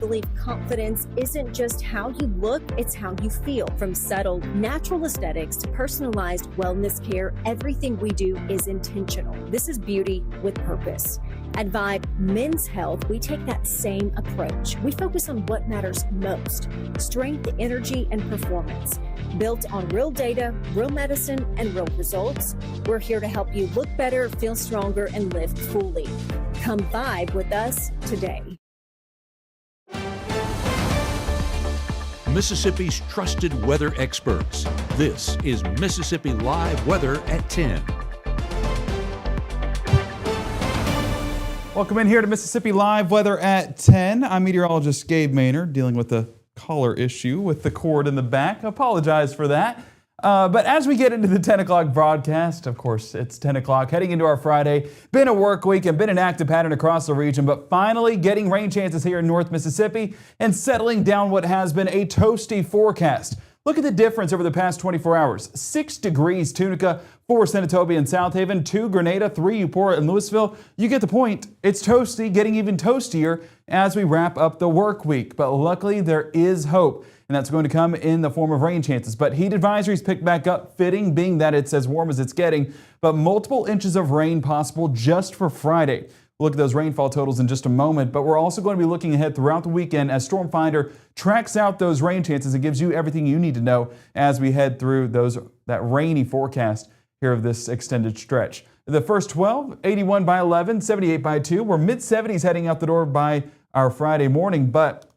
believe confidence isn't just how you look, it's how you feel. From subtle, natural aesthetics to personalized wellness care, everything we do is intentional. This is beauty with purpose. At Vibe Men's Health, we take that same approach. We focus on what matters most: strength, energy, and performance. Built on real data, real medicine, and real results, we're here to help you look better, feel stronger, and live fully. Come vibe with us today. Mississippi's trusted weather experts. This is Mississippi Live Weather at 10. Welcome in here to Mississippi Live Weather at 10. I'm meteorologist Gabe Maynard, dealing with the collar issue with the cord in the back. I apologize for that. But as we get into the 10 o'clock broadcast, of course, it's 10 o'clock, heading into our Friday. Been a work week and been an active pattern across the region, but finally getting rain chances here in North Mississippi and settling down what has been a toasty forecast. Look at the difference over the past 24 hours. 6 degrees Tunica, 4 Senatobia and South Haven, 2 Grenada, 3 Eupora and Louisville. You get the point. It's toasty, getting even toastier as we wrap up the work week. But luckily there is hope, and that's going to come in the form of rain chances. But heat advisories pick back up, fitting, being that it's as warm as it's getting, but multiple inches of rain possible just for Friday. We'll look at those rainfall totals in just a moment, but we're also going to be looking ahead throughout the weekend as Storm Finder tracks out those rain chances and gives you everything you need to know as we head through that rainy forecast here of this extended stretch. The first 12, 81 by 11, 78 by 2. We're mid-70s heading out the door by our Friday morning, but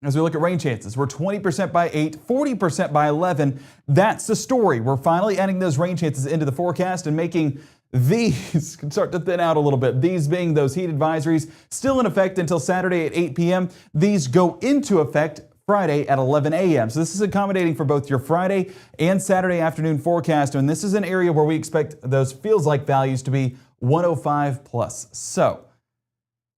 as we look at rain chances, we're 20% by 8, 40% by 11. That's the story. We're finally adding those rain chances into the forecast and making these start to thin out a little bit. These being those heat advisories still in effect until Saturday at 8 p.m. These go into effect Friday at 11 a.m. So this is accommodating for both your Friday and Saturday afternoon forecast. And this is an area where we expect those feels like values to be 105 plus. So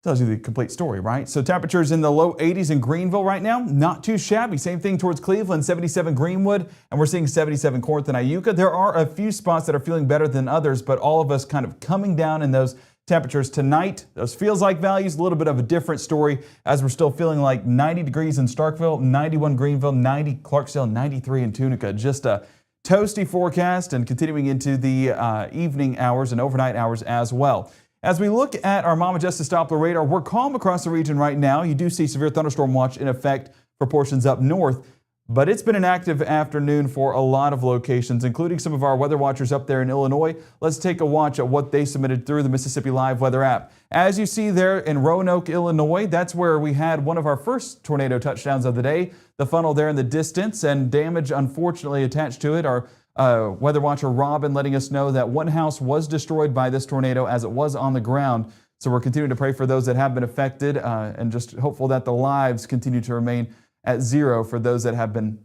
tells you the complete story, right? So temperatures in the low 80s in Greenville right now, not too shabby. Same thing towards Cleveland, 77 Greenwood, and we're seeing 77 Corinth and Iuka. There are a few spots that are feeling better than others, but all of us kind of coming down in those temperatures tonight. Those feels like values, a little bit of a different story as we're still feeling like 90 degrees in Starkville, 91 Greenville, 90 Clarksdale, 93 in Tunica. Just a toasty forecast and continuing into the evening hours and overnight hours as well. As we look at our Mama Justice Doppler radar, we're calm across the region right now. You do see severe thunderstorm watch in effect for portions up north, but it's been an active afternoon for a lot of locations, including some of our weather watchers up there in Illinois. Let's take a watch at what they submitted through the Mississippi Live Weather app. As you see there in Roanoke, Illinois, that's where we had one of our first tornado touchdowns of the day. The funnel there in the distance, and damage unfortunately attached to it. Our weather watcher Robin letting us know that one house was destroyed by this tornado as it was on the ground. So we're continuing to pray for those that have been affected and just hopeful that the lives continue to remain at zero for those that have been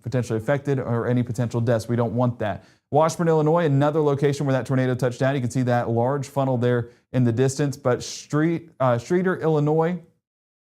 potentially affected or any potential deaths. We don't want that. Washburn, Illinois, another location where that tornado touched down. You can see that large funnel there in the distance. But Streeter, Illinois,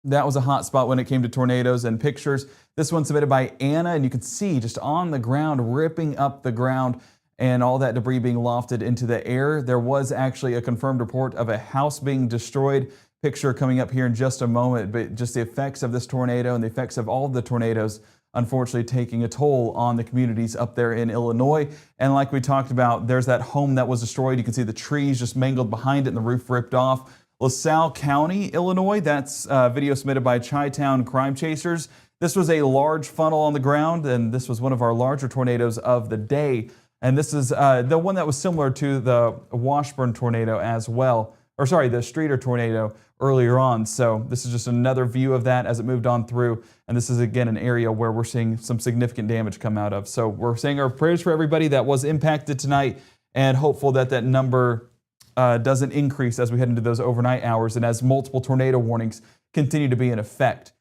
that was a hot spot when it came to tornadoes and pictures. This one submitted by Anna, and you can see just on the ground, ripping up the ground and all that debris being lofted into the air. There was actually a confirmed report of a house being destroyed. Picture coming up here in just a moment, but just the effects of this tornado and the effects of all of the tornadoes unfortunately taking a toll on the communities up there in Illinois. And like we talked about, there's that home that was destroyed. You can see the trees just mangled behind it and the roof ripped off. LaSalle County, Illinois, that's video submitted by Chi-Town Crime Chasers. This was a large funnel on the ground, and this was one of our larger tornadoes of the day. And this is the one that was similar to the Washburn tornado as well, or sorry, the Streeter tornado earlier on. So this is just another view of that as it moved on through. And this is, again, an area where we're seeing some significant damage come out of. So we're saying our prayers for everybody that was impacted tonight and hopeful that that number doesn't increase as we head into those overnight hours and as multiple tornado warnings continue to be in effect.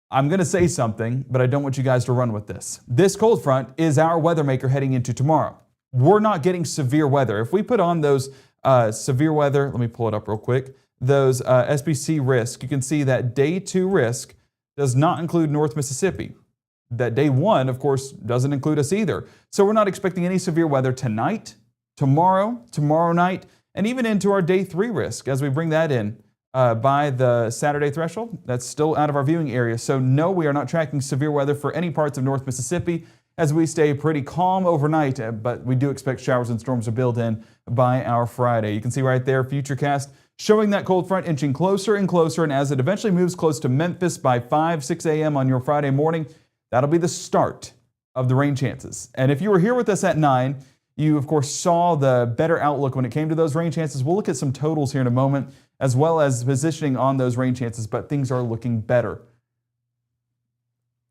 I'm going to say something, but I don't want you guys to run with this. This cold front is our weather maker heading into tomorrow. We're not getting severe weather. If we put on those severe weather, let me pull it up real quick, those SPC risk, you can see that day 2 risk does not include North Mississippi. That day 1, of course, doesn't include us either. So we're not expecting any severe weather tonight, tomorrow night, and even into our day 3 risk as we bring that in by the Saturday threshold. That's still out of our viewing area. So no, we are not tracking severe weather for any parts of North Mississippi as we stay pretty calm overnight, but we do expect showers and storms to build in by our Friday. You can see right there, Futurecast showing that cold front inching closer and closer, and as it eventually moves close to Memphis by 6 a.m. on your Friday morning, that'll be the start of the rain chances. And if you were here with us at 9, you of course saw the better outlook when it came to those rain chances. We'll look at some totals here in a moment, as well as positioning on those rain chances, but things are looking better.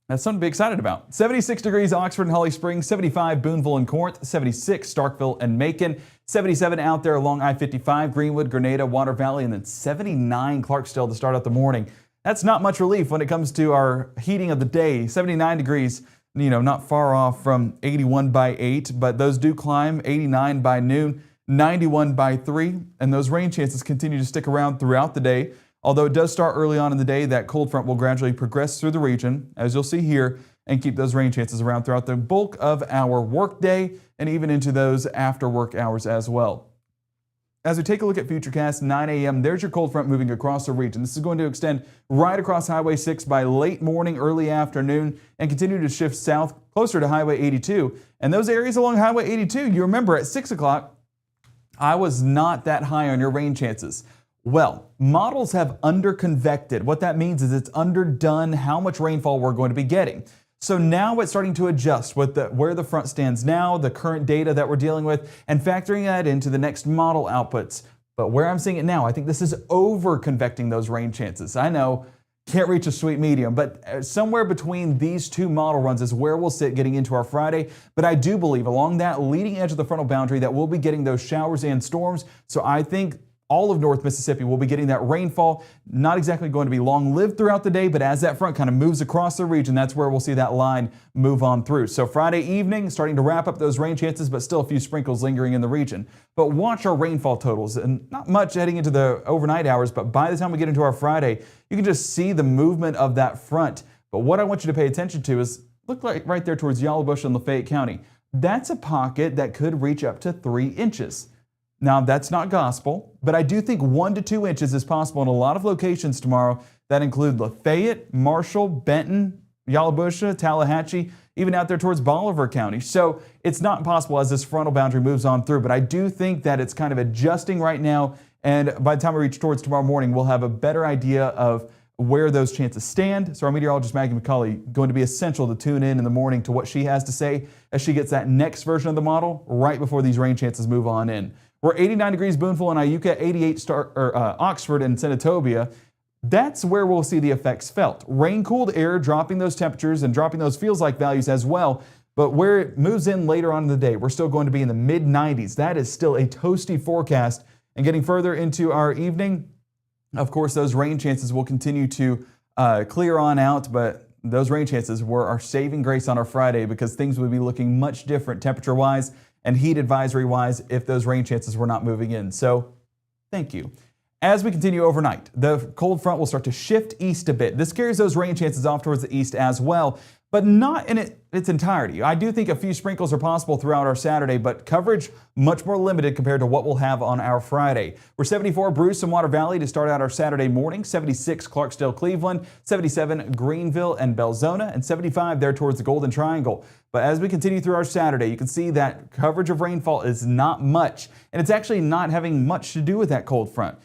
That's something to be excited about. 76 degrees Oxford and Holly Springs, 75 Boonville and Corinth, 76 Starkville and Macon, 77 out there along I-55, Greenwood, Grenada, Water Valley, and then 79 Clarksdale to start out the morning. That's not much relief when it comes to our heating of the day. 79 degrees, not far off from 81 by 8, but those do climb. 89 by noon, 91 by 3, and those rain chances continue to stick around throughout the day. Although it does start early on in the day, that cold front will gradually progress through the region, as you'll see here, and keep those rain chances around throughout the bulk of our workday and even into those after work hours as well. As we take a look at Futurecast, 9 a.m., there's your cold front moving across the region. This is going to extend right across Highway 6 by late morning, early afternoon, and continue to shift south closer to Highway 82. And those areas along Highway 82, you remember at 6 o'clock, I was not that high on your rain chances. Well, models have underconvected. What that means is it's underdone how much rainfall we're going to be getting. So now it's starting to adjust with where the front stands now, the current data that we're dealing with, and factoring that into the next model outputs. But where I'm seeing it now, I think this is over-convecting those rain chances. I know, can't reach a sweet medium, but somewhere between these two model runs is where we'll sit getting into our Friday. But I do believe along that leading edge of the frontal boundary that we'll be getting those showers and storms. So I think all of North Mississippi will be getting that rainfall. Not exactly going to be long-lived throughout the day, but as that front kind of moves across the region, that's where we'll see that line move on through. So Friday evening, starting to wrap up those rain chances, but still a few sprinkles lingering in the region. But watch our rainfall totals, and not much heading into the overnight hours, but by the time we get into our Friday, you can just see the movement of that front. But what I want you to pay attention to is, look like right there towards Yallowbush and Lafayette County. That's a pocket that could reach up to 3 inches. Now, that's not gospel, but I do think 1 to 2 inches is possible in a lot of locations tomorrow that include Lafayette, Marshall, Benton, Yallowbush, Tallahatchie, even out there towards Bolivar County. So it's not possible as this frontal boundary moves on through, but I do think that it's kind of adjusting right now, and by the time we reach towards tomorrow morning, we'll have a better idea of where those chances stand. So our meteorologist, Maggye going to be essential to tune in the morning to what she has to say as she gets that next version of the model right before these rain chances move on in. We're 89 degrees Boonville and Iuka, 88 Oxford and Senatobia. That's where we'll see the effects felt. Rain-cooled air dropping those temperatures and dropping those feels-like values as well. But where it moves in later on in the day, we're still going to be in the mid-90s. That is still a toasty forecast. And getting further into our evening, of course, those rain chances will continue to clear on out, but those rain chances were our saving grace on our Friday because things would be looking much different temperature-wise and heat advisory-wise if those rain chances were not moving in. So, thank you. As we continue overnight, the cold front will start to shift east a bit. This carries those rain chances off towards the east as well, but not in its entirety. I do think a few sprinkles are possible throughout our Saturday, but coverage much more limited compared to what we'll have on our Friday. We're 74 Bruce and Water Valley to start out our Saturday morning, 76 Clarksdale, Cleveland, 77 Greenville and Belzona, and 75 there towards the Golden Triangle. But as we continue through our Saturday, you can see that coverage of rainfall is not much, and it's actually not having much to do with that cold front.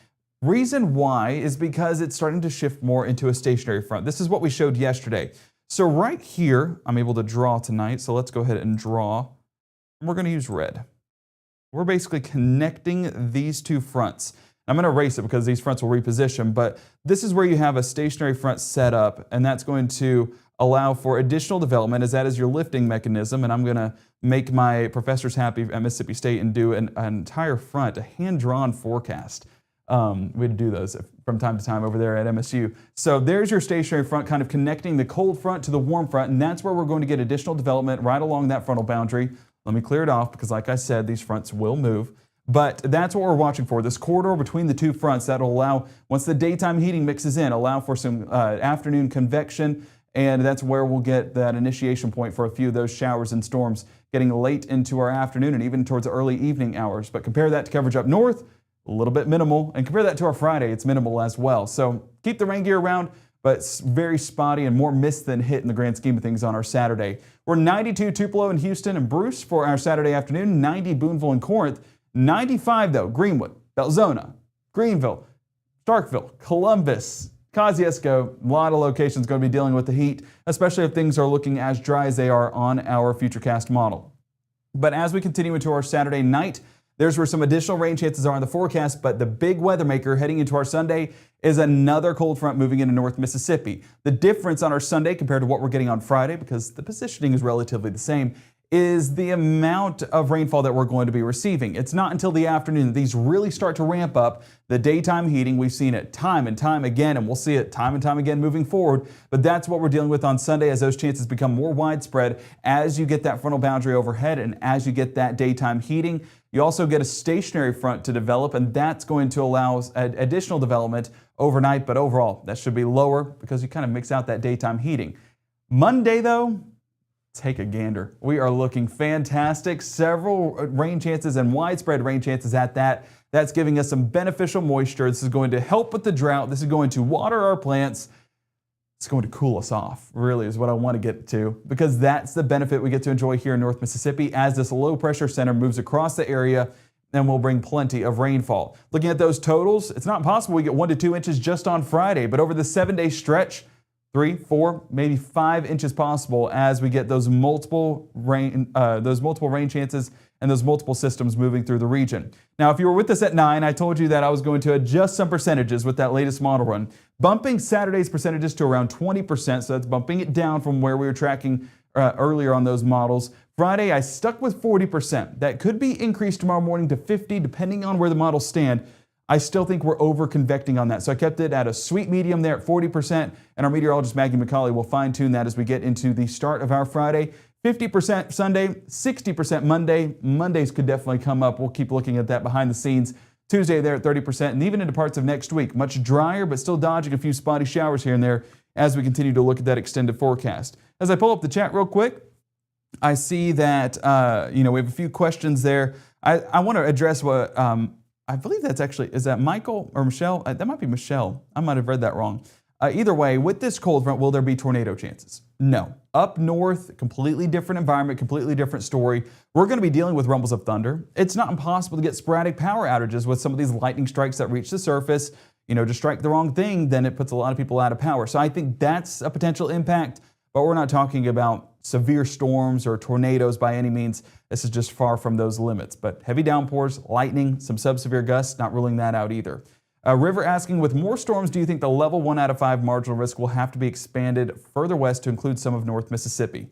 Reason why is because it's starting to shift more into a stationary front. This is what we showed yesterday. So right here, I'm able to draw tonight. So let's go ahead and draw. We're going to use red. We're basically connecting these two fronts. I'm going to erase it because these fronts will reposition, but this is where you have a stationary front set up, and that's going to allow for additional development as that is your lifting mechanism. And I'm going to make my professors happy at Mississippi State and do an entire front, a hand-drawn forecast. We'd do those from time to time over there at MSU. So there's your stationary front kind of connecting the cold front to the warm front, and that's where we're going to get additional development right along that frontal boundary. Let me clear it off because like I said, these fronts will move. But that's what we're watching for, this corridor between the two fronts that will allow, once the daytime heating mixes in, allow for some afternoon convection, and that's where we'll get that initiation point for a few of those showers and storms getting late into our afternoon and even towards the early evening hours. But compare that to coverage up north, a little bit minimal. And compare that to our Friday, it's minimal as well. So keep the rain gear around, but it's very spotty and more mist than hit in the grand scheme of things on our Saturday. We're 92 Tupelo and Houston and Bruce for our Saturday afternoon, 90 Boonville and Corinth, 95 though, Greenwood, Belzona, Greenville, Starkville, Columbus, Kosciuszko. A lot of locations going to be dealing with the heat, especially if things are looking as dry as they are on our Futurecast model. But as we continue into our Saturday night, there's where some additional rain chances are in the forecast, but the big weather maker heading into our Sunday is another cold front moving into North Mississippi. The difference on our Sunday compared to what we're getting on Friday, because the positioning is relatively the same, is the amount of rainfall that we're going to be receiving. It's not until the afternoon that these really start to ramp up. The daytime heating, we've seen it time and time again, and we'll see it time and time again moving forward. But that's what we're dealing with on Sunday as those chances become more widespread as you get that frontal boundary overhead and as you get that daytime heating. You also get a stationary front to develop, and that's going to allow additional development overnight. But overall, that should be lower because you kind of mix out that daytime heating. Monday, though, take a gander. We are looking fantastic. Several rain chances and widespread rain chances at that. That's giving us some beneficial moisture. This is going to help with the drought. This is going to water our plants. It's going to cool us off, really, is what I want to get to, because that's the benefit we get to enjoy here in North Mississippi as this low pressure center moves across the area and will bring plenty of rainfall. Looking at those totals, it's not possible we get 1 to 2 inches just on Friday, but over the 7-day stretch, 3, 4, maybe 5 inches possible as we get those multiple rain chances and those multiple systems moving through the region. Now, if you were with us at 9, I told you that I was going to adjust some percentages with that latest model run, bumping Saturday's percentages to around 20%. So that's bumping it down from where we were tracking earlier on those models. Friday, I stuck with 40%. That could be increased tomorrow morning to 50, depending on where the models stand. I still think we're over-convecting on that. So I kept it at a sweet medium there at 40%, and our meteorologist Maggye will fine-tune that as we get into the start of our Friday. 50% Sunday, 60% Monday. Mondays could definitely come up. We'll keep looking at that behind the scenes. Tuesday there at 30%, and even into parts of next week. Much drier, but still dodging a few spotty showers here and there as we continue to look at that extended forecast. As I pull up the chat real quick, I see that we have a few questions there. I want to address what I believe that's actually, is that Michael or Michelle? That might be Michelle. I might have read that wrong. Either way, with this cold front, will there be tornado chances? No. Up north, completely different environment, completely different story. We're going to be dealing with rumbles of thunder. It's not impossible to get sporadic power outages with some of these lightning strikes that reach the surface. To strike the wrong thing, then it puts a lot of people out of power. So I think that's a potential impact, but we're not talking about severe storms or tornadoes by any means. This is just far from those limits. But heavy downpours, lightning, some sub-severe gusts, not ruling that out either. River asking, with more storms, do you think the level 1 out of 5 marginal risk will have to be expanded further west to include some of North Mississippi?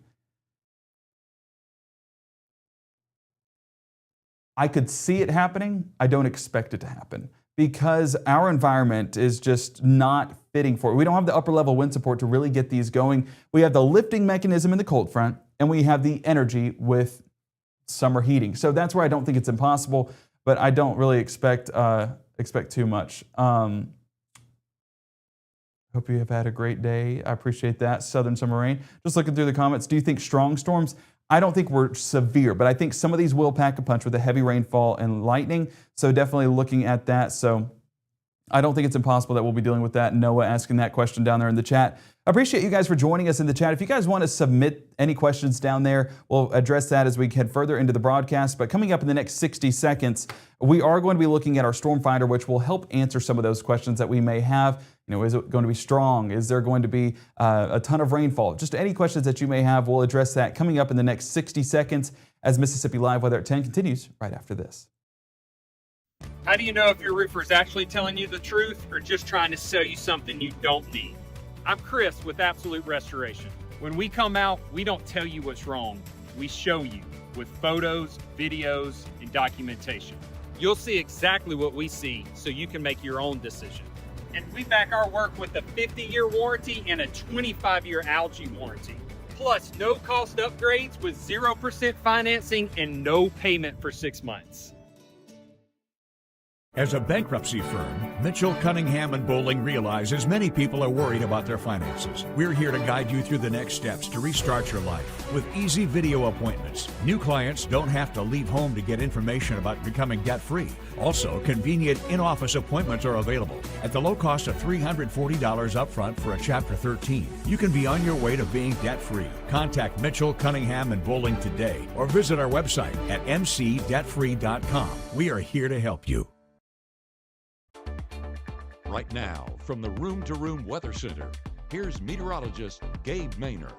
I could see it happening. I don't expect it to happen because our environment is just not fitting for it. We don't have the upper level wind support to really get these going. We have the lifting mechanism in the cold front, and we have the energy with summer heating. So that's where I don't think it's impossible, but I don't really expect too much. Hope you have had a great day. I appreciate that. Southern summer rain. Just looking through the comments, do you think strong storms? I don't think we're severe, but I think some of these will pack a punch with the heavy rainfall and lightning. So definitely looking at that. So I don't think it's impossible that we'll be dealing with that. Noah asking that question down there in the chat. I appreciate you guys for joining us in the chat. If you guys want to submit any questions down there, we'll address that as we head further into the broadcast. But coming up in the next 60 seconds, we are going to be looking at our Storm Finder, which will help answer some of those questions that we may have. Is it going to be strong? Is there going to be a ton of rainfall? Just any questions that you may have, we'll address that coming up in the next 60 seconds as Mississippi Live Weather at 10 continues right after this. How do you know if your roofer is actually telling you the truth or just trying to sell you something you don't need? I'm Chris with Absolute Restoration. When we come out, we don't tell you what's wrong. We show you with photos, videos, and documentation. You'll see exactly what we see so you can make your own decision. And we back our work with a 50-year warranty and a 25-year algae warranty. Plus, no cost upgrades with 0% financing and no payment for 6 months. As a bankruptcy firm, Mitchell, Cunningham, and Bowling realizes many people are worried about their finances. We're here to guide you through the next steps to restart your life with easy video appointments. New clients don't have to leave home to get information about becoming debt-free. Also, convenient in-office appointments are available at the low cost of $340 upfront for a Chapter 13. You can be on your way to being debt-free. Contact Mitchell, Cunningham, and Bowling today or visit our website at mcdebtfree.com. We are here to help you. Right now, from the Room to Room Weather Center, here's meteorologist Gabe Maynor.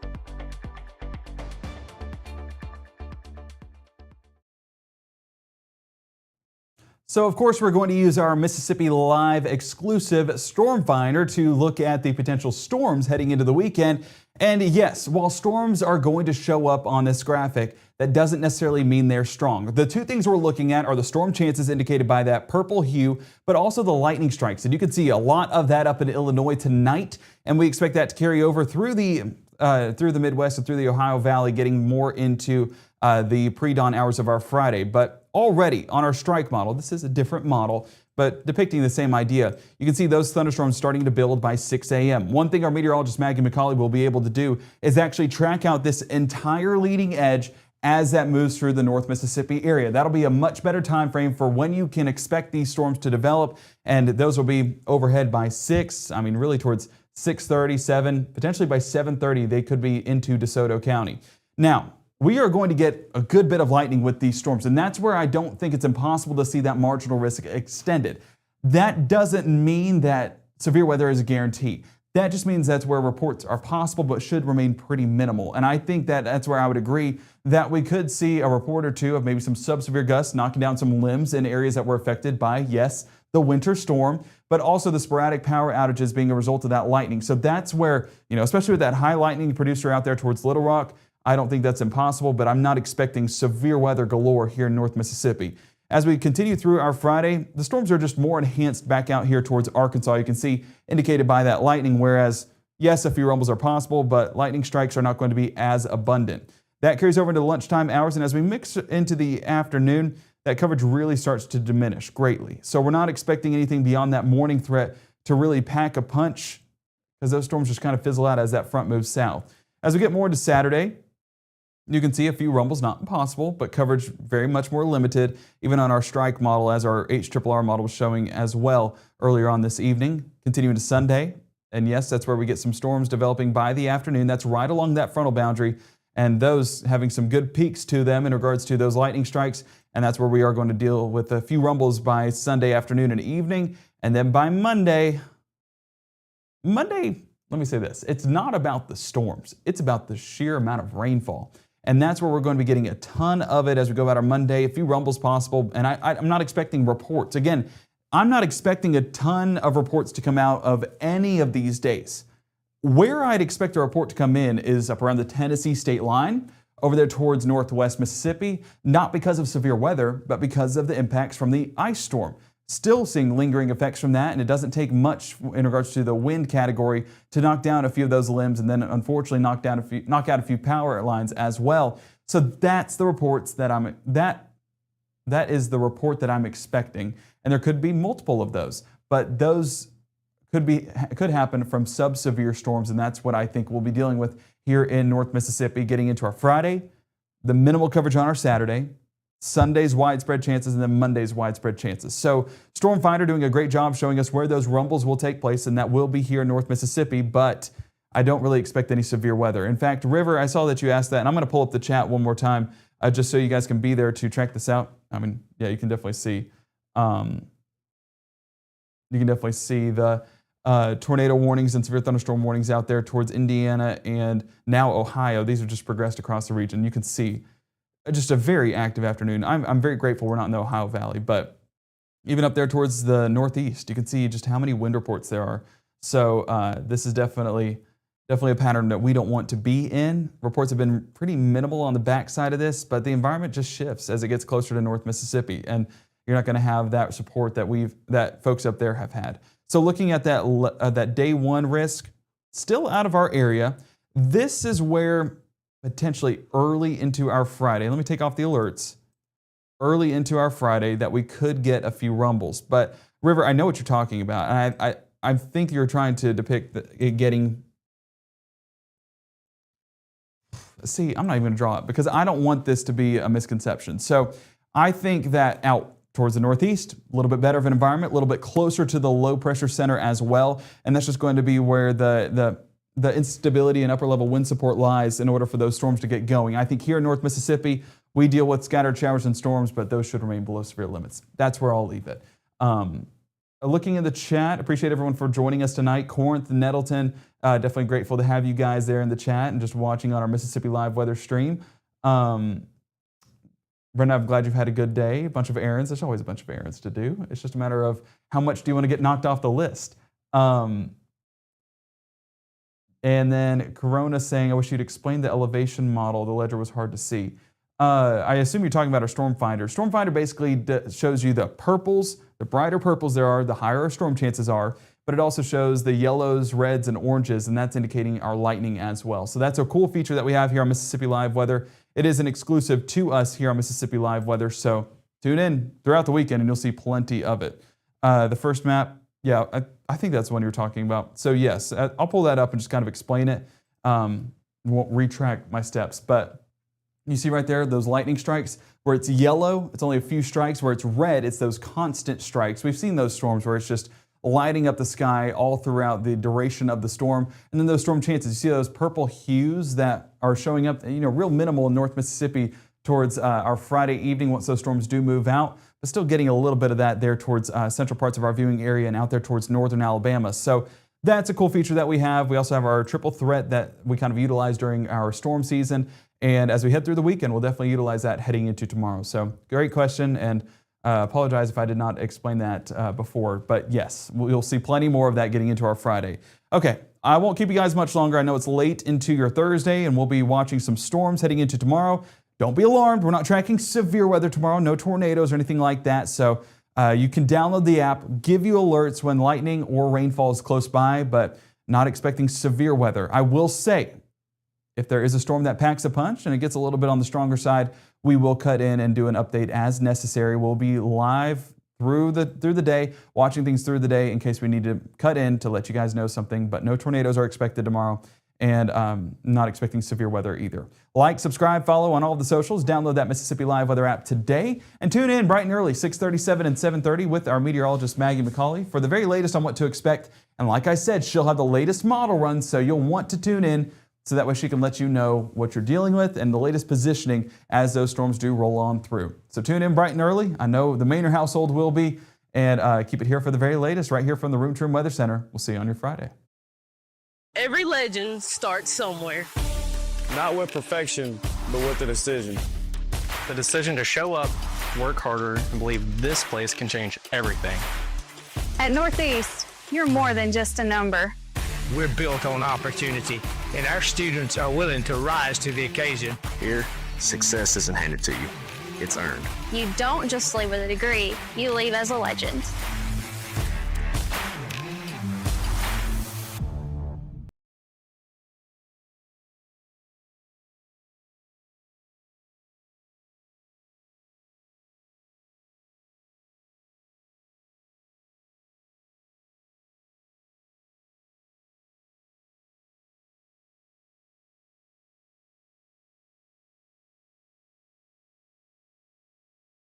So, of course, we're going to use our Mississippi Live exclusive storm finder to look at the potential storms heading into the weekend. And yes, while storms are going to show up on this graphic, that doesn't necessarily mean they're strong. The two things we're looking at are the storm chances indicated by that purple hue, but also the lightning strikes. And you can see a lot of that up in Illinois tonight, and we expect that to carry over through the Midwest and through the Ohio Valley, getting more into the pre-dawn hours of our Friday. But already on our strike model, this is a different model, but depicting the same idea, you can see those thunderstorms starting to build by 6 a.m. One thing our meteorologist Maggye will be able to do is actually track out this entire leading edge as that moves through the North Mississippi area. That'll be a much better time frame for when you can expect these storms to develop, and those will be overhead by 6, really towards 6:30, 7, potentially by 7:30 they could be into DeSoto County. Now, we are going to get a good bit of lightning with these storms, and that's where I don't think it's impossible to see that marginal risk extended. That doesn't mean that severe weather is a guarantee. That just means that's where reports are possible but should remain pretty minimal. And I think that that's where I would agree that we could see a report or two of maybe some sub-severe gusts knocking down some limbs in areas that were affected by, yes, the winter storm, but also the sporadic power outages being a result of that lightning. So that's where, especially with that high lightning producer out there towards Little Rock, I don't think that's impossible, but I'm not expecting severe weather galore here in North Mississippi. As we continue through our Friday, the storms are just more enhanced back out here towards Arkansas. You can see indicated by that lightning, whereas, yes, a few rumbles are possible, but lightning strikes are not going to be as abundant. That carries over into lunchtime hours, and as we mix into the afternoon, that coverage really starts to diminish greatly. So we're not expecting anything beyond that morning threat to really pack a punch, because those storms just kind of fizzle out as that front moves south. As we get more into Saturday, you can see a few rumbles, not impossible, but coverage very much more limited, even on our strike model, as our HRRR model was showing as well earlier on this evening. Continuing to Sunday, and yes, that's where we get some storms developing by the afternoon. That's right along that frontal boundary, and those having some good peaks to them in regards to those lightning strikes, and that's where we are going to deal with a few rumbles by Sunday afternoon and evening, and then by Monday, let me say this, it's not about the storms, it's about the sheer amount of rainfall. And that's where we're going to be getting a ton of it as we go about our Monday, a few rumbles possible. And I'm not expecting reports. Again, I'm not expecting a ton of reports to come out of any of these days. Where I'd expect a report to come in is up around the Tennessee state line, over there towards northwest Mississippi, not because of severe weather, but because of the impacts from the ice storm. Still seeing lingering effects from that, and it doesn't take much in regards to the wind category to knock down a few of those limbs, and then unfortunately knock out a few power lines as well. So that's the reports that is the report that I'm expecting, and there could be multiple of those, but those could happen from sub-severe storms, and that's what I think we'll be dealing with here in North Mississippi, getting into our Friday, the minimal coverage on our Saturday, Sunday's widespread chances, and then Monday's widespread chances. So Storm Finder doing a great job showing us where those rumbles will take place, and that will be here in North Mississippi, but I don't really expect any severe weather. In fact, River, I saw that you asked that, and I'm going to pull up the chat one more time just so you guys can be there to track this out. Yeah, you can definitely see. The tornado warnings and severe thunderstorm warnings out there towards Indiana and now Ohio. These have just progressed across the region. You can see just a very active afternoon. I'm very grateful we're not in the Ohio Valley, but even up there towards the northeast, you can see just how many wind reports there are. So this is definitely a pattern that we don't want to be in. Reports have been pretty minimal on the backside of this, but the environment just shifts as it gets closer to North Mississippi, and you're not going to have that support that folks up there have had. So looking at that day one risk, still out of our area. This is where potentially early into our Friday, let me take off the alerts. early into our Friday that we could get a few rumbles. But River, I know what you're talking about. And I think you're trying to depict it getting... See, I'm not even going to draw it because I don't want this to be a misconception. So I think that out towards the northeast, a little bit better of an environment, a little bit closer to the low pressure center as well. And that's just going to be where the instability and upper level wind support lies in order for those storms to get going. I think here in North Mississippi, we deal with scattered showers and storms, but those should remain below severe limits. That's where I'll leave it. Looking in the chat, appreciate everyone for joining us tonight. Corinth, Nettleton, definitely grateful to have you guys there in the chat and just watching on our Mississippi Live weather stream. Brenda, I'm glad you've had a good day. A bunch of errands. There's always a bunch of errands to do. It's just a matter of how much do you want to get knocked off the list. And then Corona saying, I wish you'd explain the elevation model. The ledger was hard to see. I assume you're talking about our storm finder. Storm finder basically shows you the purples. The brighter purples there are, the higher our storm chances are. But it also shows the yellows, reds, and oranges, and that's indicating our lightning as well. So that's a cool feature that we have here on Mississippi Live Weather. It is an exclusive to us here on Mississippi Live Weather, so tune in throughout the weekend and you'll see plenty of it. The first map, yeah, I think that's the one you were talking about. So yes, I'll pull that up and just kind of explain it. Won't retract my steps, but you see right there, those lightning strikes, where it's yellow, it's only a few strikes. Where it's red, it's those constant strikes. We've seen those storms where it's just lighting up the sky all throughout the duration of the storm. And then those storm chances, you see those purple hues that are showing up, real minimal in North Mississippi towards our Friday evening once those storms do move out, but still getting a little bit of that there towards central parts of our viewing area and out there towards northern Alabama. So that's a cool feature that we have. We also have our triple threat that we kind of utilize during our storm season. And as we head through the weekend, we'll definitely utilize that heading into tomorrow. So great question, and apologize if I did not explain that before. But yes, we'll see plenty more of that getting into our Friday. Okay, I won't keep you guys much longer. I know it's late into your Thursday, and we'll be watching some storms heading into tomorrow. Don't be alarmed. We're not tracking severe weather tomorrow, no tornadoes or anything like that. So you can download the app, give you alerts when lightning or rainfall is close by, but not expecting severe weather. I will say, if there is a storm that packs a punch and it gets a little bit on the stronger side, we will cut in and do an update as necessary. We'll be live through the day, watching things through the day in case we need to cut in to let you guys know something. But no tornadoes are expected tomorrow, and not expecting severe weather either. Like, subscribe, follow on all of the socials. Download that Mississippi Live Weather app today, and tune in bright and early, 6:37 and 7:30 with our meteorologist Maggye McCauley for the very latest on what to expect. And like I said, she'll have the latest model run, so you'll want to tune in, so that way she can let you know what you're dealing with and the latest positioning as those storms do roll on through. So tune in bright and early. I know the Maynard household will be, and keep it here for the very latest right here from the Room to Room Weather Center. We'll see you on your Friday. Every legend starts somewhere. Not with perfection, but with the decision. The decision to show up, work harder, and believe this place can change everything. At Northeast, you're more than just a number. We're built on opportunity, and our students are willing to rise to the occasion. Here, success isn't handed to you. It's earned. You don't just leave with a degree, you leave as a legend.